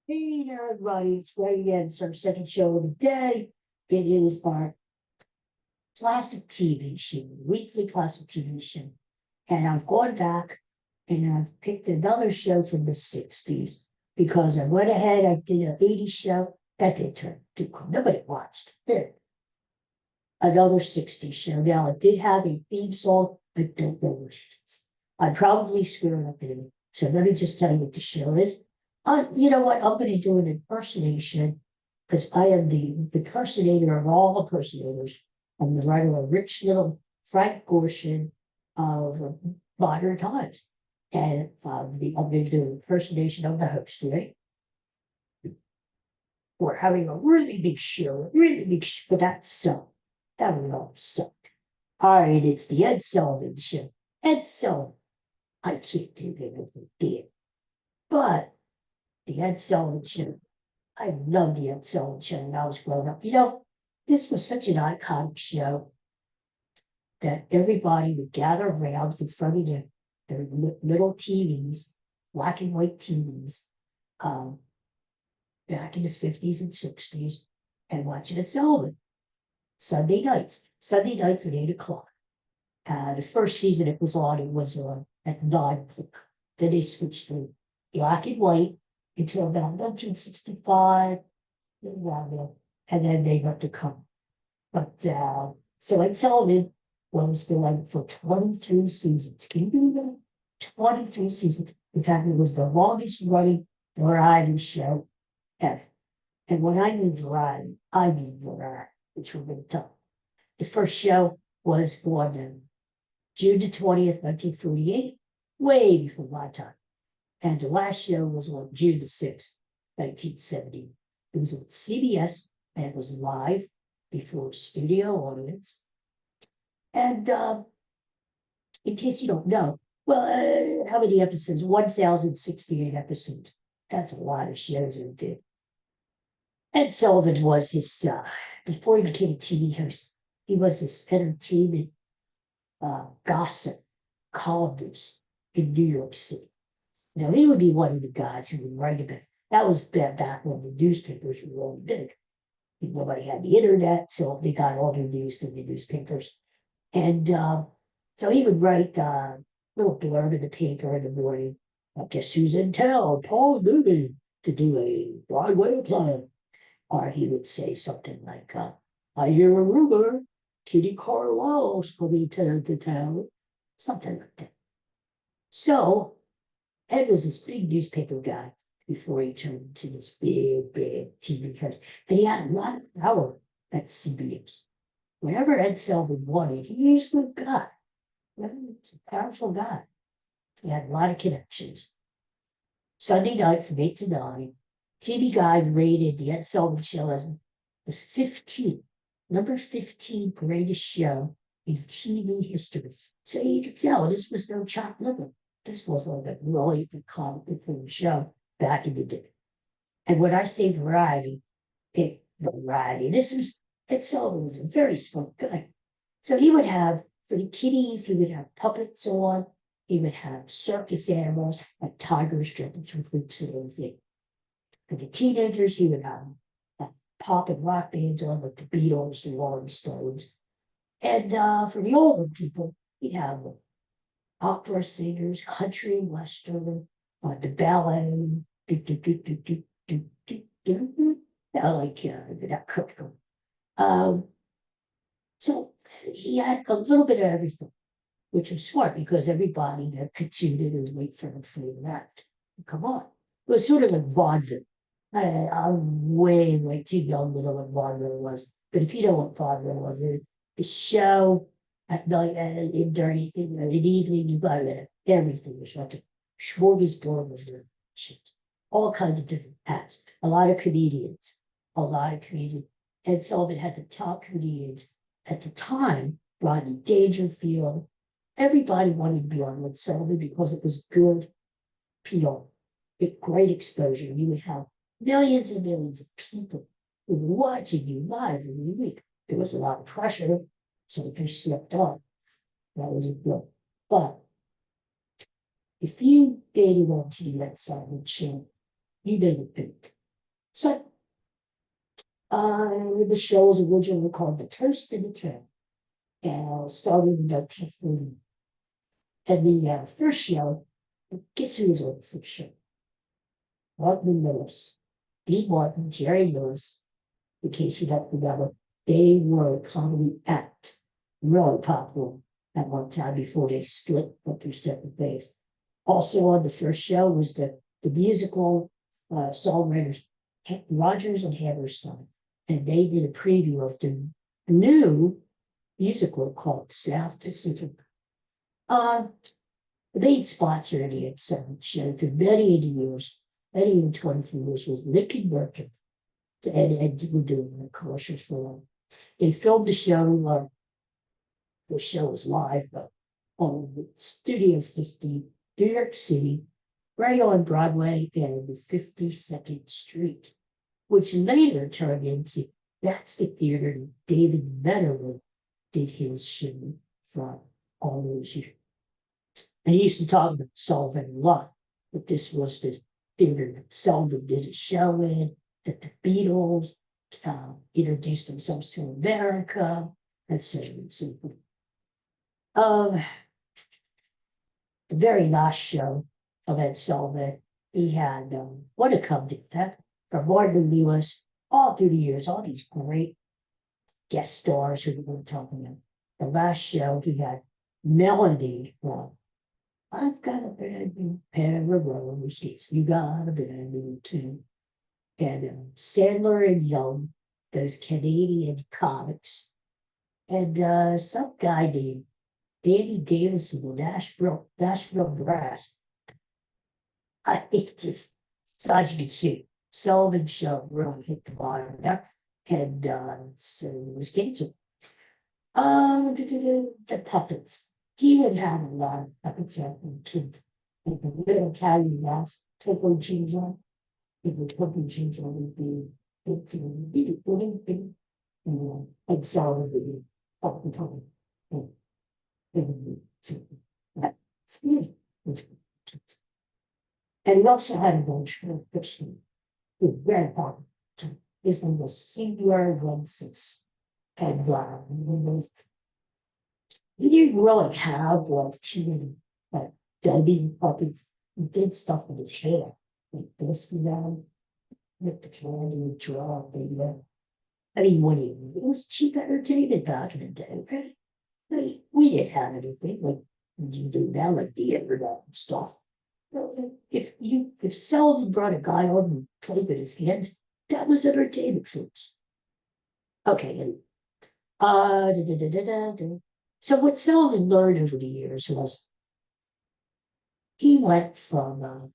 Hey there, everybody. It's Ray again. It's our second show of the day. It is our classic TV show, weekly classic TV show. And I've gone back and I've picked another show from the 60s because I went ahead, I did an 80s show. That didn't turn too cool. Nobody watched it. Another 60s show. Now, it did have a theme song, but don't know what it is. I probably screwed up in it. So let me just tell you what the show is. You know what? I'm going to do an impersonation because I am the impersonator of all impersonators. I'm the writer of Rich Little Frank Gorshin of modern times. And I'm going to do an impersonation of the host, right? We're having a really big show, but that's so. That would all suck. All right, it's the Ed Sullivan Show. Ed Sullivan. I can't do anything, dear. But the Ed Sullivan Show. I loved the Ed Sullivan Show when I was growing up. You know, this was such an iconic show that everybody would gather around in front of their little TVs, black and white TVs, um, back in the 50s and 60s, and watching Ed Sullivan. Sunday nights at 8 o'clock. The first season it was on at 9 o'clock. Then they switched to black and white until about 1965, around there, and then they got to come. But so Ed Sullivan was going for 23 seasons. Can you believe that? 23 seasons. In fact, it was the longest running variety show ever. And when I mean variety, I mean variety, which we're going to talk. The first show was on June the 20th, 1948, way before my time. And the last show was on June the 6th, 1970. It was on CBS and it was live before a studio audience. And in case you don't know, well, how many episodes? 1,068 episodes. That's a lot of shows it did. Ed Sullivan was his, before he became a TV host, he was this entertainment gossip columnist in New York City. Now, he would be one of the guys who would write about it. That was back when the newspapers were really big. Nobody had the internet, so they got all their news through the newspapers. And so he would write a little blurb in the paper in the morning. I guess who's in town? Paul Newman to do a Broadway play. Or he would say something like, I hear a rumor, Kitty Carlisle's coming to the town. Something like that. So Ed was this big newspaper guy before he turned into this big TV host. And he had a lot of power at CBS. Whenever Ed Sullivan wanted, he's a good guy. He's a powerful guy. He had a lot of connections. Sunday night from 8 to 9, TV Guide rated the Ed Sullivan Show as the 15th, number 15 greatest show in TV history. So you can tell this was no chopped liver. This was like a really complicated show back in the day. And when I say variety, variety. This was Ed Sullivan was a very smart guy. So he would have for the kiddies, he would have puppets on. He would have circus animals like tigers jumping through hoops and everything. For the teenagers, he would have pop and rock bands on, like the Beatles, the Rolling Stones. And for the older people, he'd have opera singers, country and western, the ballet, like that cooked them. So he had a little bit of everything, which was smart because everybody that could tune in and wait for him for that. Come on. It was sort of like vaudeville. I'm way too young to know what vaudeville was. But if you know what vaudeville was, the show at night and during in the evening, you got everything was like a smorgasbord of shit. All kinds of different acts. A lot of comedians. Ed Sullivan had the top comedians at the time. Rodney Dangerfield. Everybody wanted to be on Ed Sullivan because it was good PR. Great exposure. You would have millions and millions of people who were watching you live every week. There was a lot of pressure, so if you slipped up, that was a good. But if you made it on to the Ed Sullivan show, you made it big. So, the show was originally called The Toast and the Tale, and started in 1940. And the first show, guess who was on the first show? Martin Lewis, Dean Martin, Jerry Lewis, in case you don't remember, they were a comedy act, really popular at one time before they split up their separate ways. Also on the first show was the musical songwriters Rogers and Hammerstein, and they did a preview of the new musical called South Pacific. Uh, they sponsored any at some show for many years, many 23 years was Nick and Merkin, and we're doing the commercials for them. They filmed the show. The show was live, but on Studio 50, New York City, right on Broadway and 52nd Street, which later turned into that's the theater David Meadow did his show from all those years. And he used to talk about Sullivan a lot, but this was the theater that Sullivan did a show in, that the Beatles introduced themselves to America, etc. and so forth. The very last show of Ed Sullivan, he had what a come to that from Martin Lewis all through the years, all these great guest stars who we were talking about. The last show he had Melody from I've got a brand new pair of roller skates. You got a brand new too. And Sandler and Young, those Canadian comics. And some guy named Danny Davis in the Nashville Brass. I think just, as you can see, Sullivan show really hit the bottom there. And so it was canceled. The puppets. He would have a lot of puppets and kids. Like the little Italian mouse, Topo jeans on. If the Topo jeans on would be 18, and Sullivan would be up and coming. And he also had a venture fiction with very popular. His name was Senior Wences. And he didn't really have like too many dummy puppets. He did stuff with his hair, like this, with the hand and the draw. I mean, it was cheap entertainment back in the day, right? We didn't have anything like you do now, like the internet and stuff. If Sullivan brought a guy on and played with his hands, that was entertainment for us. Okay, and so what Sullivan learned over the years was he went from what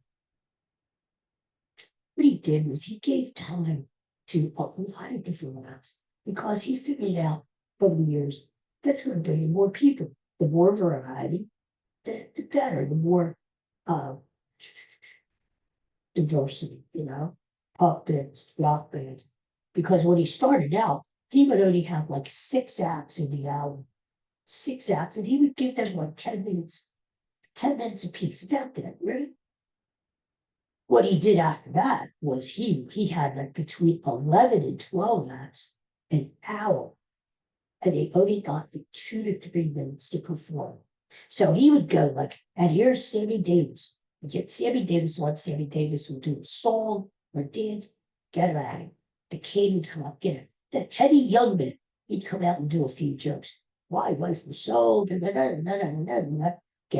he did was he gave time to a lot of different apps because he figured out over the years that's going to bring in more people. The more variety, the better, the more diversity, pop bands, rock bands. Because when he started out, he would only have like 6 acts in the hour, 6 acts, and he would give them like 10 minutes a piece, about that, right? What he did after that was he had like between 11 and 12 acts an hour, and they only got like 2 to 3 minutes to perform. So he would go like, and here's Sammy Davis. You get Sammy Davis on, Sammy Davis would do a song or dance, get him out of here. The king would come up, get him. The Eddie Youngman, he'd come out and do a few jokes. My wife was so, get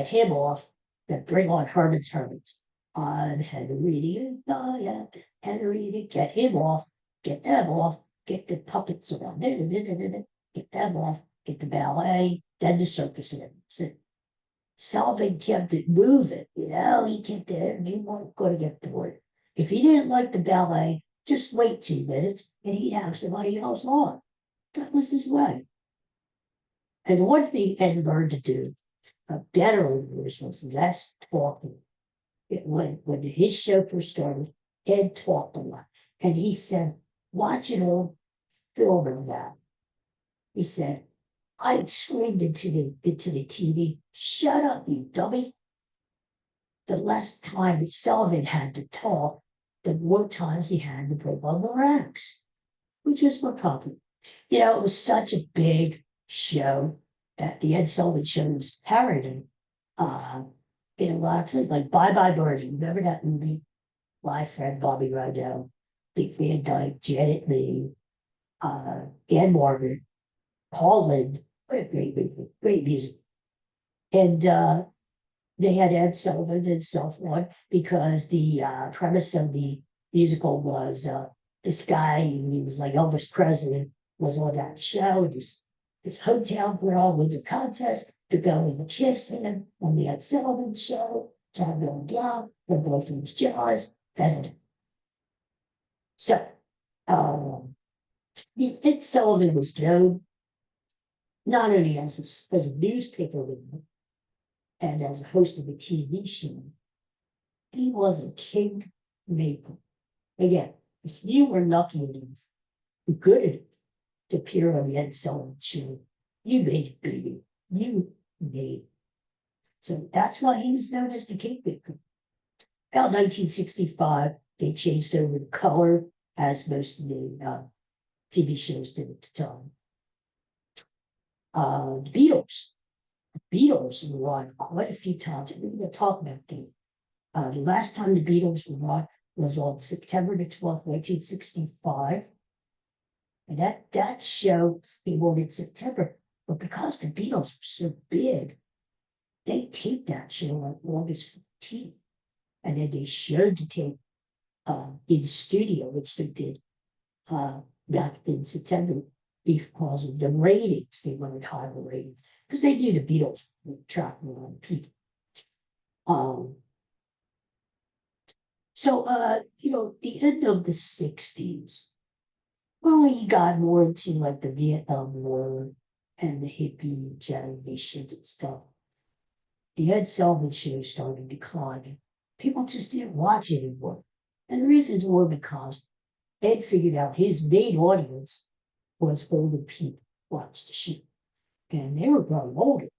him off, then bring on Herman's Hermits. I'm Henry and Henry, get him off, get them off, get the puppets around, get them off, get the ballet, then the circus in. So Sullivan kept it moving, he kept it, you weren't going to get bored. If he didn't like the ballet, just wait 2 minutes and he'd have somebody else on. That was his way. And one thing Ed learned to do better over the years was less talking. When his show first started, Ed talked a lot. And he said, watching old film of that, he said, I screamed into the TV, shut up, you dummy. The less time that Sullivan had to talk, the more time he had to put on more acts, which was more popular. You know, it was such a big show that the Ed Sullivan Show was parodied uh, in a lot of places, like Bye Bye Birdie. Remember that movie? My friend Bobby Rydell, Dick Van Dyke, Janet Leigh, Anne Margaret, Paul Lynde. What a great movie, great music. And they had Ed Sullivan himself on because the premise of the musical was this guy, he was like Elvis Presley, was on that show. This hometown girl wins a contest to go and kiss him on the Ed Sullivan Show, blah, blah, blah. Their boyfriend was jealous. So, Ed Sullivan was known not only as a newspaper reader and as a host of a TV show, he was a king maker. Again, if you were lucky enough, good enough to appear on the Ed Sullivan Show, you made it, baby. You made it. So that's why he was known as the king maker. About 1965, they changed over to color, as most of the TV shows did at the time. The Beatles were on quite a few times. We're going to talk about them. The last time the Beatles were on was on September the 12th, 1965. And that show came on in September. But because the Beatles were so big, they taped that show on August 15th. And then they showed the tape in studio, which they did back in September because of the ratings. They wanted higher ratings because they knew the Beatles were attracting a lot of people. The end of the 60s, well, he got more into like the Vietnam War and the hippie generations and stuff. The Ed Sullivan Show started declining. People just didn't watch it anymore. And the reasons were because Ed figured out his main audience was older people who watched the show. And they were growing older.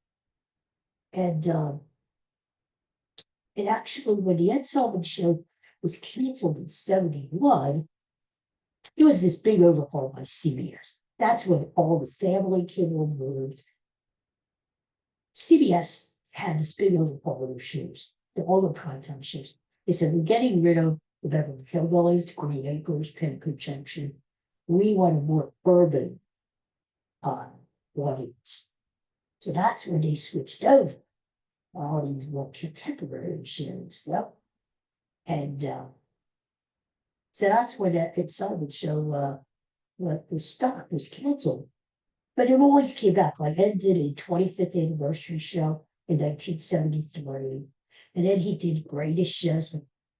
And actually, when the Ed Sullivan Show was canceled in 71, it was this big overhaul by CBS. That's when all the family came on board. CBS had this big overhaul of their shows, all the primetime shows. They said, we're getting rid of the Beverly Hillbillies, Green Acres, Pinnacle Junction. We want a more urban audience. So that's when they switched over all these more contemporary shows. Well, and so that's when that Ed Sullivan Show was stopped, was canceled. But it always came back. Like Ed did a 25th anniversary show in 1973. And then he did greatest shows.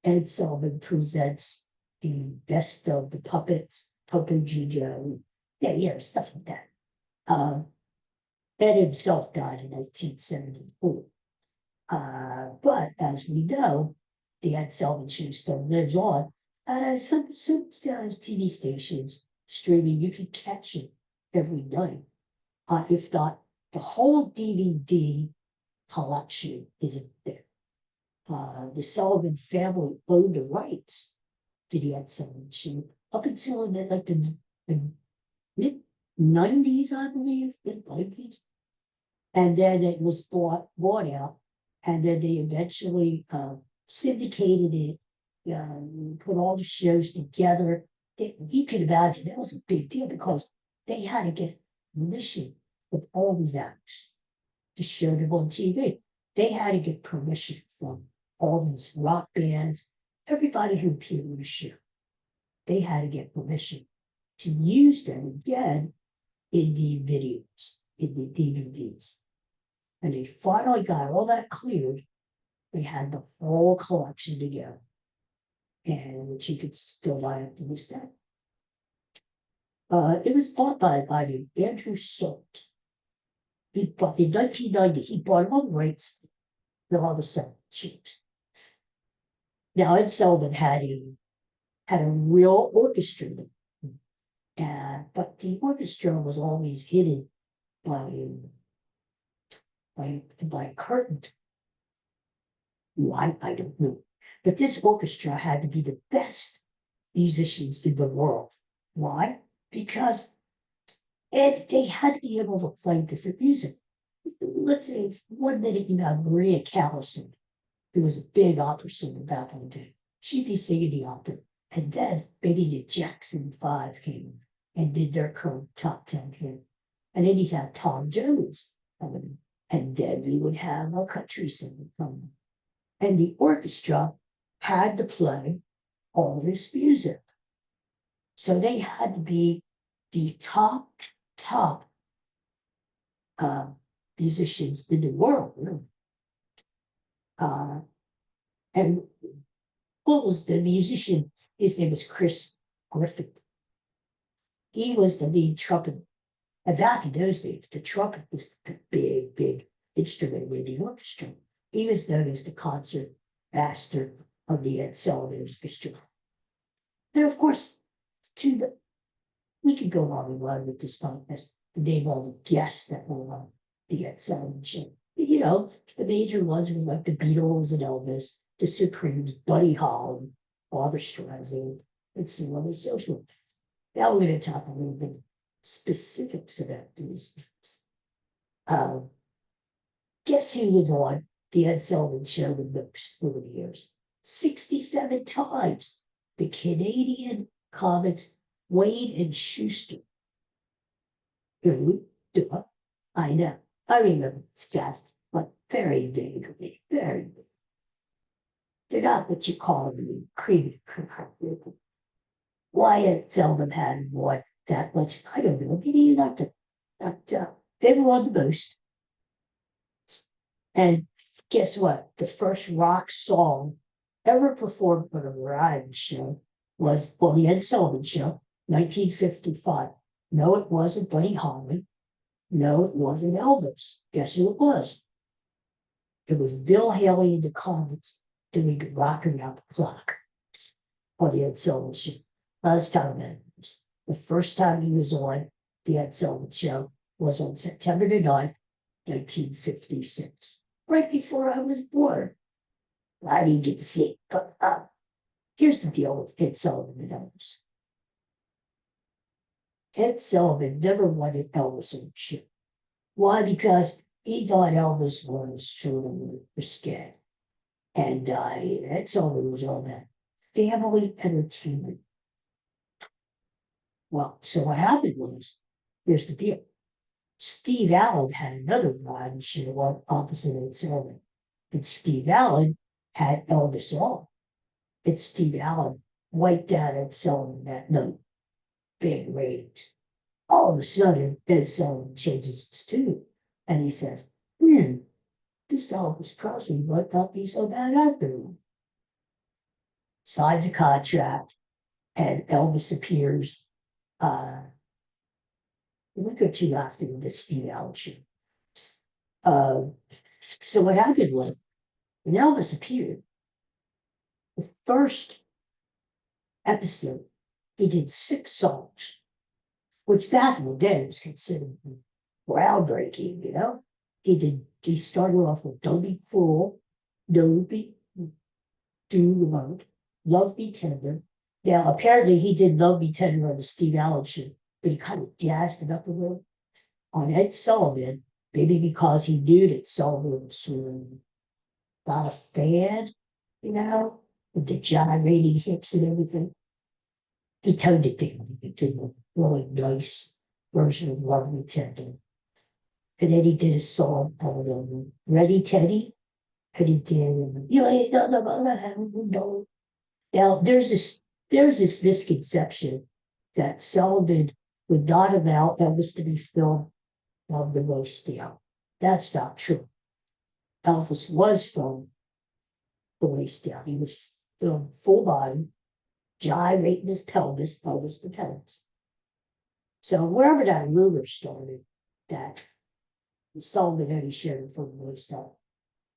Ed Sullivan presents the best of the puppets, Popo Gijo, stuff like that. Ed himself died in 1974. But as we know, the Ed Sullivan Show still lives on. Some TV stations streaming, you can catch it every night. If not, the whole DVD collection isn't there. The Sullivan family owned the rights to the Ed Sullivan Show up until the mid 90s, I believe, mid 90s. And then it was bought out, and then they eventually syndicated it, put all the shows together. You can imagine that was a big deal because they had to get permission from all these actors to show them on TV. They had to get permission from all these rock bands, everybody who appeared on the show. They had to get permission to use them again in the videos, in the DVDs. And they finally got all that cleared. They had the whole collection together, and which you could still buy up to this day. It was bought by Andrew Salt. In 1990, he bought all the rights to all the seven shows. Now, Ed Sullivan had a real orchestra, but the orchestra was always hidden by a curtain. Why? I don't know. But this orchestra had to be the best musicians in the world. Why? Because they had to be able to play different music. Let's say if 1 minute you have Maria Callas, who was a big opera singer back in the day. She'd be singing the opera. And then maybe the Jackson Five came and did their current top 10 hit. And then you'd have Tom Jones coming in. And then we would have a country singer coming in. And the orchestra had to play all this music. So they had to be the top musicians in the world, really. And what was the musician? His name was Chris Griffin. He was the lead trumpeter. And back in those days, the trumpet was the big instrument in the orchestra. He was known as the concert master of the Ed Sullivan Orchestra. And of course, we could go on and on with this podcast to name all the guests that were on the Ed Sullivan show. You know, the major ones were like the Beatles and Elvis, the Supremes, Buddy Holly, Barbra Streisand, and so on and so forth. Now we're going to talk a little bit specifics about these things. Guess who was on the Ed Sullivan show the most over the years? 67 times. The Canadian comics Wade and Schuster. Who? Duh. I know. I remember this cast, but very vaguely, very vaguely. They're not what you call the cream and cracker. Why Ed Sullivan had won that much, I don't know. Maybe not. They were on the most. And guess what? The first rock song ever performed on a variety show was on the Ed Sullivan Show, 1955. No, it wasn't Buddy Holly. No, it wasn't Elvis. Guess who it was? It was Bill Haley and the Comets doing Rockin' Around the Clock on the Ed Sullivan Show. Let's talk about this. The first time he was on the Ed Sullivan Show was on September the 9th, 1956, right before I was born. I didn't get to see it, but here's the deal with Ed Sullivan and Elvis. Ed Sullivan never wanted Elvis on the show. Why? Because he thought Elvis was sort of risque. And Ed Sullivan was all that family entertainment. Well, so what happened was, here's the deal. Steve Allen had another variety show opposite Ed Sullivan. And Steve Allen had Elvis on. And Steve Allen wiped out Ed Sullivan that night. Big ratings. All of a sudden, Ed Sullivan changes his tune. And he says, this Elvis Presley might not be so bad after all. Signs a contract, and Elvis appears a week or two after the Steve Allen show. So what happened was, when Elvis appeared, the first episode, he did 6 songs, which back in the day was considered groundbreaking, you know? He started off with Don't Be Cruel, Don't Be Do Right, Love Me Tender. Now, apparently he did Love Me Tender on the Steve Allen show, but he kind of gassed it up a little. On Ed Sullivan, maybe because he knew that Sullivan was sort of not a fan, you know, with the gyrating hips and everything. He toned it down. He did a really nice version of Love Me Tender. And then he did a song called Ready Teddy. And he did, You Ain't Nothing But a Hound Dog. Now, there's this misconception that Sullivan would not allow Elvis to be filmed on the most down. That's not true. Elvis was filmed the waist down. He was filmed full body, gyrating his pelvis, Elvis the pelvis. So wherever that rumor started, that Sullivan only showed from the waist up,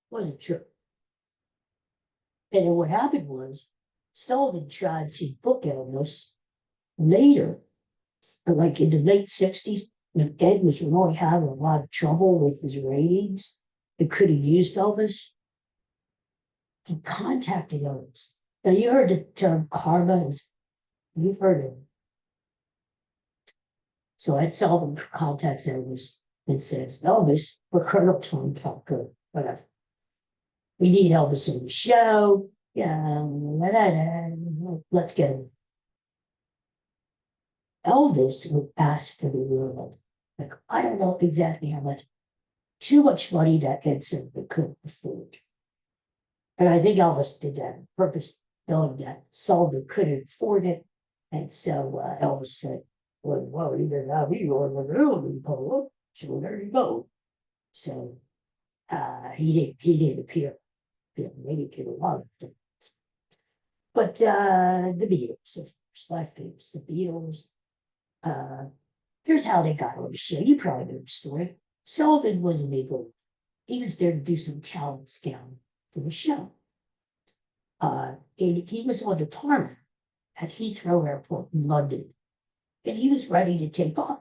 wasn't true. And then what happened was, Sullivan tried to book Elvis later, like in the late 60s, when Ed was really having a lot of trouble with his ratings and could have used Elvis. he contacted Elvis. Now you heard the term karma, you've heard it. So Ed Sullivan contacts Elvis and says, Elvis, or Colonel Tom Parker, whatever. We need Elvis on the show. Yeah, let's get him. Elvis would ask for the world. Like, I don't know exactly how much. Too much money that Ed Sullivan couldn't afford. And I think Elvis did that on purpose, knowing that Sullivan couldn't afford it. And so Elvis said, well, you didn't have me on the room, Polo. So there you go. So he didn't appear. Maybe get a lot of things. But the Beatles, of course, my favorites, the Beatles. Here's how they got on the show. You probably know the story. Sullivan wasn't able, he was there to do some talent scouting for the show. And he was on the tarmac at Heathrow Airport in London, and he was ready to take off.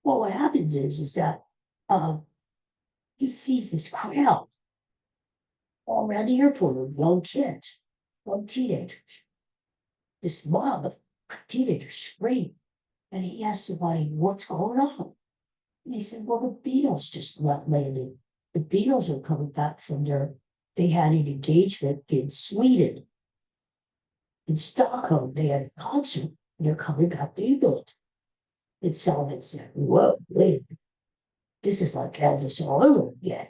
Well, what happens is that he sees this crowd all around the airport of young kids, young teenagers, this mob of teenagers screaming. And he asked somebody, what's going on? And they said, well, the Beatles just landed. The Beatles are coming back from they had an engagement in Sweden. In Stockholm, they had a concert, and they're coming back to England. And Sullivan said, whoa, wait, this is like Elvis all over again.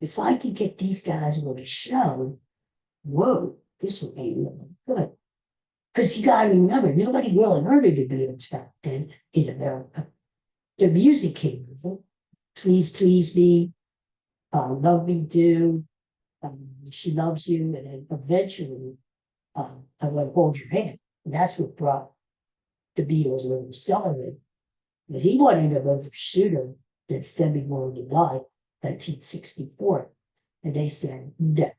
If I could get these guys on a show, whoa, this would be really good. Because you got to remember, nobody really heard of the Beatles back then in America. Their music came with it. Please, Please Me, Love Me Do, She Loves You, and then eventually, I Want to Hold Your Hand. And that's what brought the Beatles over to Sullivan. Because he wanted to go for sooner than February the 9th, 1964. And they said, no,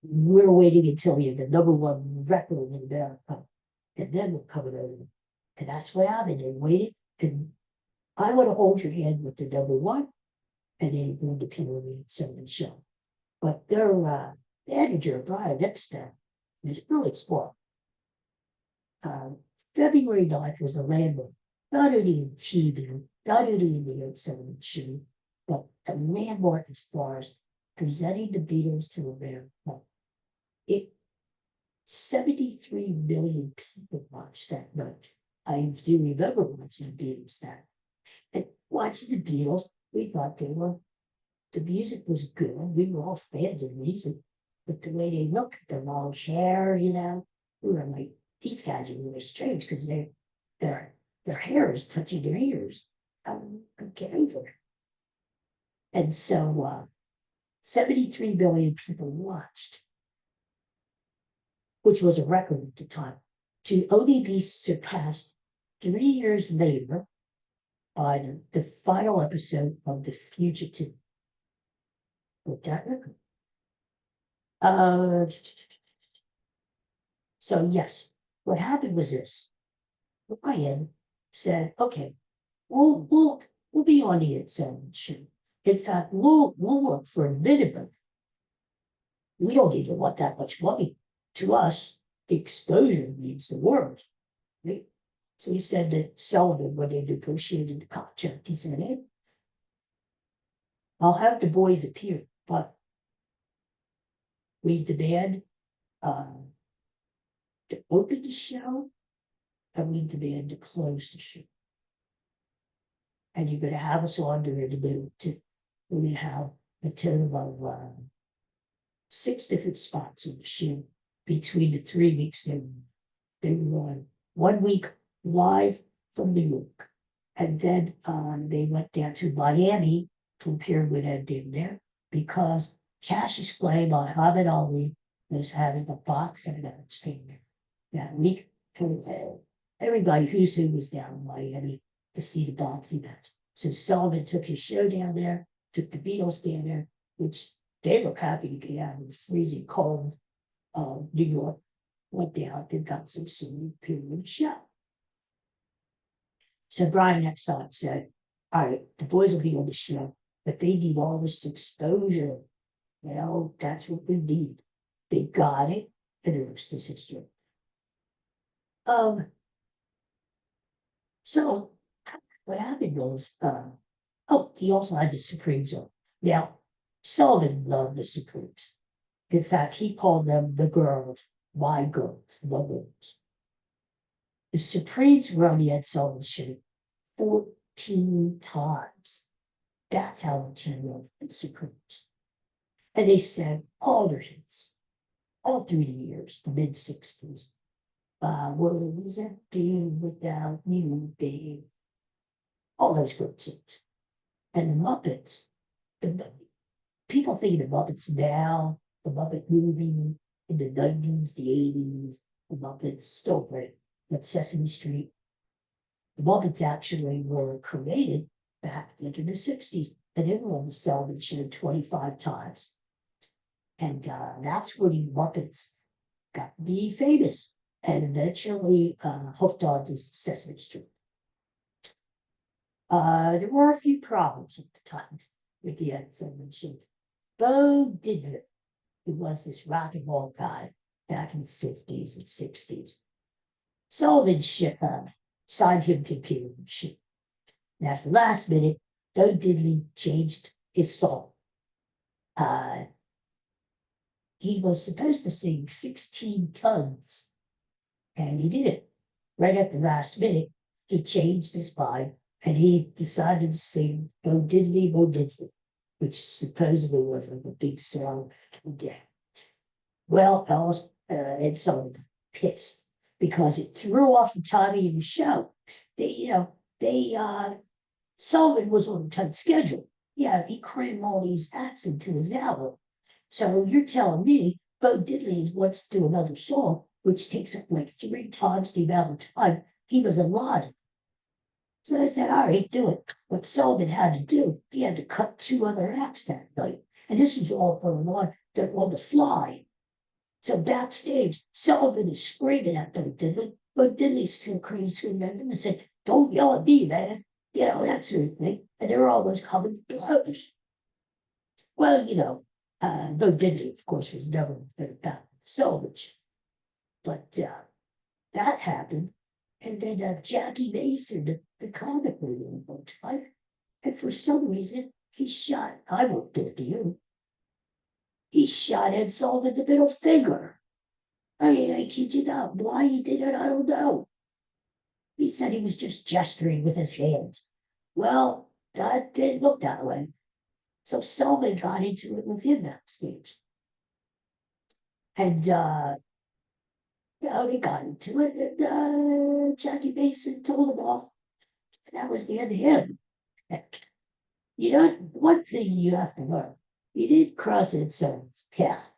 we're waiting until we have the #1 record in America, and then we're coming over. And that's what happened. They waited, and I Want to Hold Your Hand with the #1, and they moved to Purely Sullivan show. But their manager, Brian Epstein, was really smart. February 9th was a landmark, not only in TV, not only in the Ed Sullivan show, but a landmark as far as presenting the Beatles to America. 73 million people watched that night. I do remember watching the Beatles that. And watching the Beatles, we thought the music was good. We were all fans of music, but the way they looked, the long hair, we were like, these guys are really strange because their hair is touching their ears. Get over it. And so 73 million people watched, which was a record at the time, to only be surpassed 3 years later by the final episode of The Fugitive. With that record. So yes, what happened was this. Brian said, okay, we'll be on the Ed Sullivan show. In fact, we'll work for a minimum. We don't even want that much money. To us, the exposure means the world. Right? So he said that Sullivan, when they negotiated the contract, he said, hey, I'll have the boys appear, but we demand to open the show, and we demand to close the show. And you're going to have us on there in the middle too. We're going to have a total of 6 different spots on the show between the 3 weeks they were on. 1 week live from New York. And then they went down to Miami to appear with Ed in there because Cash's claim on Muhammad Ali was having a boxing match there that week. Everybody who was down in Miami to see the boxing match. So Sullivan took his show down there, took the Beatles down there, which they were happy to get out of the freezing cold New York, went down and got some singing appeared in the show. So Brian Epstein said, all right, the boys will be on the show, but they need all this exposure Well, that's what we need. They got it, and the rest is history. Um, so what happened was, oh, he also had the Supremes on. Now, Sullivan loved the Supremes. In fact, he called them the girls, my girls, the girls. The Supremes were on the Ed Sullivan show 14 times. That's how much I love the Supremes. And they sang all their hits, all through the years, the mid 60s. What was that? Being without you, babe. All those great songs. And the Muppets, the people think of the Muppets now, the Muppet movie in the 90s, the 80s, the Muppets, still great. But Sesame Street, the Muppets actually were created back in the 60s, and everyone was Sullivan Show 25 times. And that's where the Muppets got to be famous and eventually hooked on to Sesame Street. There were a few problems at the time with the Ed Sullivan Show. Bo Diddley, who was this rock and roll guy back in the 50s and 60s, Sullivan signed him to appear on the show. And at the last minute, Bo Diddley changed his song. He was supposed to sing 16 tons, and he did it. Right at the last minute, he changed his mind, and he decided to sing Bo Diddley, which supposedly was like a big song back in the day. Well, Ed Sullivan got pissed because it threw off the timing of the show. Sullivan was on a tight schedule. Yeah, he crammed all these acts into his album. So you're telling me Bo Diddley wants to do another song, which takes up like 3 times the amount of time he was allotted. So I said, all right, do it. What Sullivan had to do, he had to cut 2 other acts that night. And this was all going on the fly. So backstage, Sullivan is screaming at Bo Diddley. Bo Diddley's still screaming at him and saying, don't yell at me, man. You know, that sort of thing. And they're almost coming to blows. Well, Bo Diddley, of course, was never about Sullivan. But that happened. And then Jackie Mason, the comic movie one time, and for some reason, he shot, I won't do it to you, he shot Ed Sullivan the middle finger. I kid you not. Why he did it, I don't know. He said he was just gesturing with his hands. Well, that didn't look that way. So Sullivan got into it with him backstage. And they got into it, and Jackie Mason told him off. That was the end of him. One thing you have to learn, he didn't cross Ed Sullivan's path.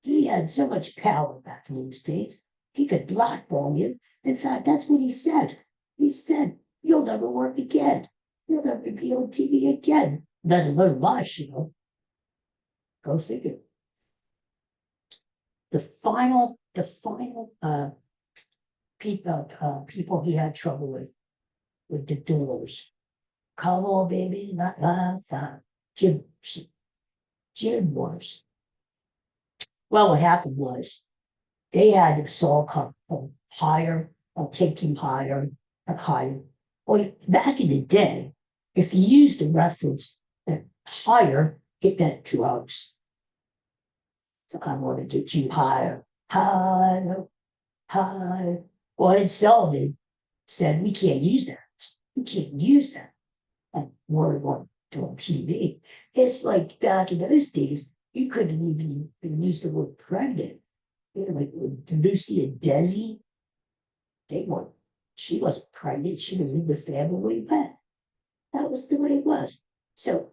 He had so much power back in those days, he could blackball you. In fact, that's what he said. He said, you'll never work again. You'll never be on TV again. Let alone my show. Go figure. The final people he had trouble with the Doors. Come on, baby, not my time. Jim was. Well, what happened was they had a song called Higher, I'll Take You Higher, or Higher. Well, back in the day, if you used the reference that higher, it meant drugs. So I want to get you higher, higher, higher. Well, Ed Sullivan said, we can't use that. We can't use that. And word on TV. It's like back in those days, you couldn't even use the word pregnant. Like Lucy and Desi, she wasn't pregnant, she was in the family vet. That was the way it was. So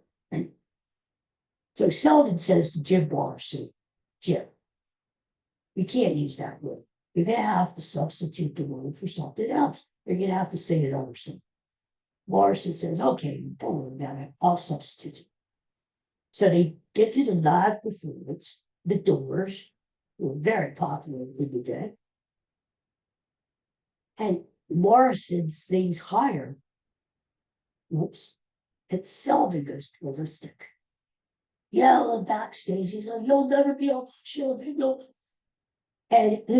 Sullivan says to Jim Morrison, Jim, we can't use that word. You're going to have to substitute the word for something else. You're going to have to say another thing. Morrison says, okay, don't worry about it. I'll substitute it. So they get to the live performance. The Doors were very popular in the day. And Morrison sings higher. Whoops. And Sullivan goes ballistic. yelling backstage. He's like, "You'll never be on my show." And who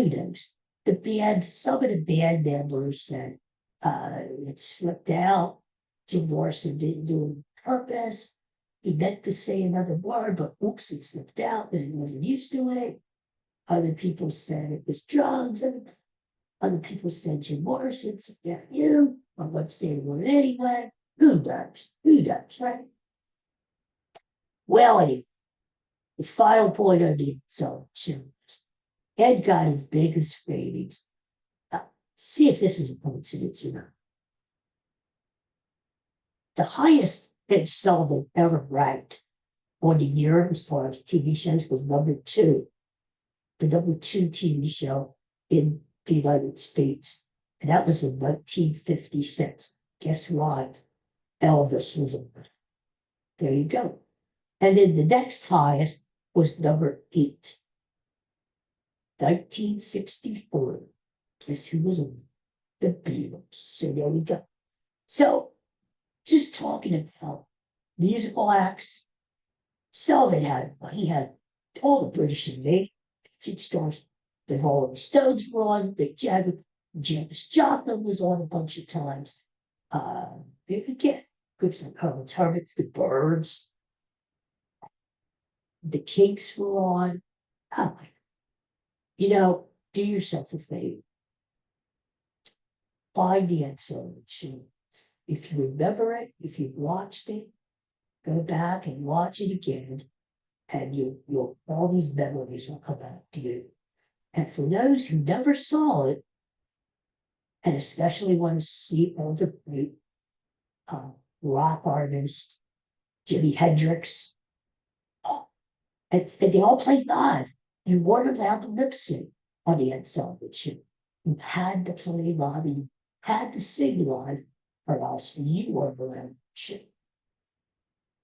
knows? The band, some of the band members said it slipped out. Jim Morrison didn't do it on purpose. He meant to say another word, but oops, it slipped out because he wasn't used to it. Other people said it was drugs. Other people said Jim Morrison said, "Yeah, you." I'm going to say the word anyway. Who knows? Who knows, right? Well, anyway, the final point of the show is Ed got his biggest ratings. See if this is a coincidence or not. The highest Ed Sullivan ever ranked on the year as far as TV shows was #2, the #2 TV show in the United States. And that was in 1956. Guess what? Elvis was on it. There you go. And then the next highest was #8. 1964. Guess who was on it? The Beatles. So there we go. So just talking about musical acts, Sullivan had all the British invasion stars. The Rolling Stones were on, Big Jagger, Janis Joplin was on a bunch of times. Again, groups like Herman's Hermits, the Birds, the Kinks were on. Oh my, do yourself a favor. Find the Ed Sullivan Show. If you remember it, if you've watched it, go back and watch it again, and you'll all these memories will come back to you. And for those who never saw it, and especially want to see all the great rock artists, Jimi Hendrix, and they all played live. You weren't allowed to lip sync on the Ed Sullivan Show. You had to play live, and you had to sing live, or else you weren't allowed to.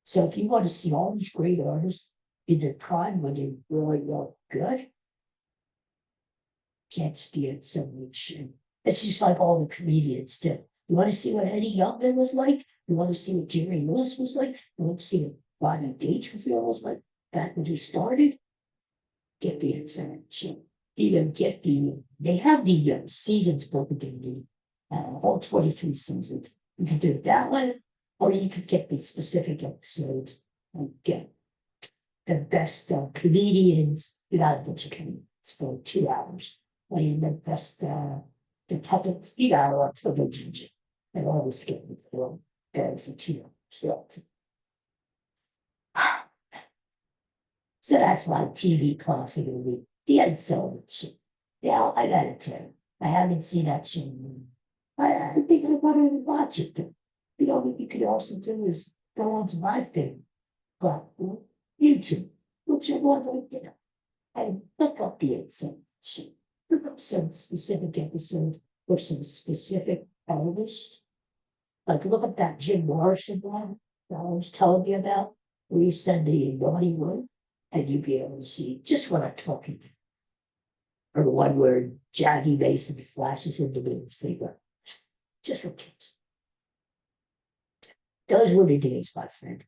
So if you want to see all these great artists in their prime when they really were good, can't stand so much. It's just like all the comedians did. You want to see what Eddie Youngman was like? You want to see what Jerry Lewis was like? You want to see what Rodney Dangerfield was like back when he started? Get the information. Even get they have the seasons broken down, all 23 seasons. You can do it that way, or you could get the specific episodes and get the best comedians. You got a bunch of comedians for 2 hours. Playing the best the puppets. You got a lot of ginger and all this getting for 2 hours. So that's my TV classic of the week. The Ed Sullivan Show. Yeah, I gotta tell you, I haven't seen that show. I think I want to watch it. But what you could also do is go onto my favorite platform, YouTube, whichever one and look up the Ed Sullivan Show. Look up some specific episodes or some specific artists. Like look up that Jim Morrison one that I was telling you about, where you said the naughty word, and you'd be able to see just what I'm talking about. Or the one where Jackie Mason flashes him the middle finger. Just for kids. Those were the days, my friend.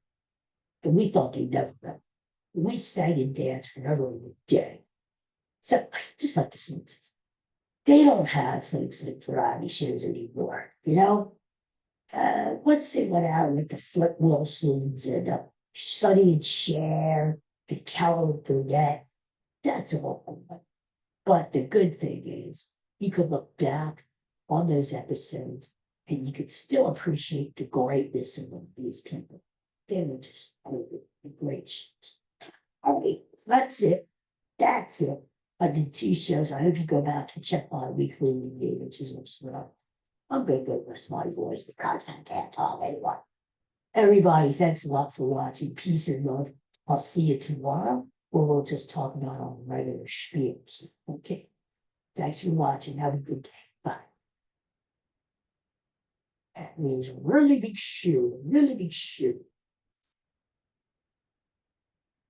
And we thought they'd never end. We sang and danced for nearly a day. So, just like the Simpsons. They don't have things like variety shows anymore, Once they went out like the Flip Wilsons and Sonny and Cher, and Carol Burnett, that's all. But the good thing is, you could look back on those episodes and you could still appreciate the greatness of these people. They were just great shows. All right, that's it. That's it. I did 2 shows. I hope you go back and check my weekly review, which is what's I'm going to go rest my voice because I can't talk anymore. Everybody, thanks a lot for watching. Peace and love. I'll see you tomorrow, or we'll just talk about our regular spiels. Okay. Thanks for watching. Have a good day. Bye. That means really big shoe. Really big shoe.